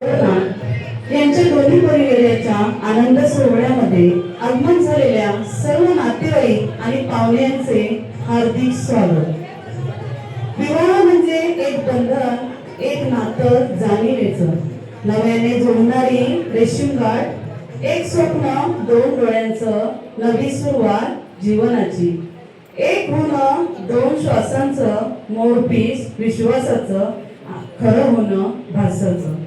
यांच्या दोन्ही परिवाराच्या आनंद सोहळ्यामध्ये आगमन झालेल्या सर्व नातेवाईक आणि पाहुण्यांचे हार्दिक स्वागत। विवाह म्हणजे एक बंधन, एक नातं जाणीवेचं, नव्याने जोडणारी रेशीमगाठ, एक स्वप्न, दोन डोळ्यांचं, नवी सुरुवात जीवनाची, एक होणं, दोन श्वासांचं, मोरपीस विश्वासाचं, खरं होणं भासाचं।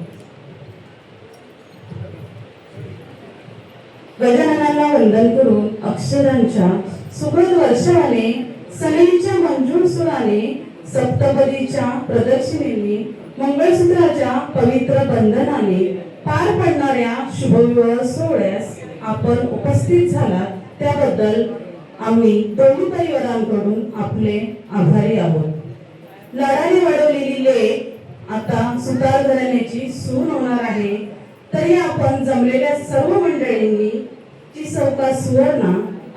गजाननाला वंदन करून अक्षरांच्या सुखद वर्षाने, सनईच्या मंजूर सुराने, सप्तपदीच्या प्रदक्षिणेने, मंगळसूत्राच्या पवित्र बंधनाने पार पडणाऱ्या शुभविवाह सोहळ्यास आपण उपस्थित झालात त्याबद्दल आम्ही दोन्ही परिवारांकडून आपले आभारी आहोत। लाडाने वाढवलेली लेक आता सुतार घराण्याची सून होणार आहे, तरी आपण जमलेल्या सर्व मंडळींनी ची सौका सुवर्णा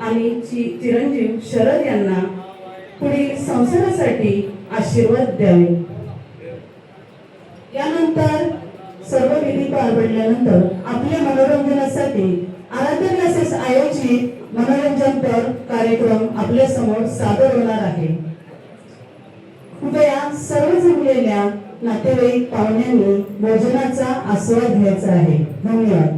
आणि चिरंजीव शरद यांना पुढील संसारासाठी आशीर्वाद द्यावे। यानंतर सर्व विधी पार पडल्यानंतर आपल्या मनोरंजनासाठी आराध्य क्लासेस आयोजित मनोरंजनपर कार्यक्रम आपल्या समोर सादर होणार आहे। कृपया सर्व जमलेल्या नातेवाईक पाहुण्यांनी भोजनाचा आस्वाद घ्यायचा आहे। धन्यवाद।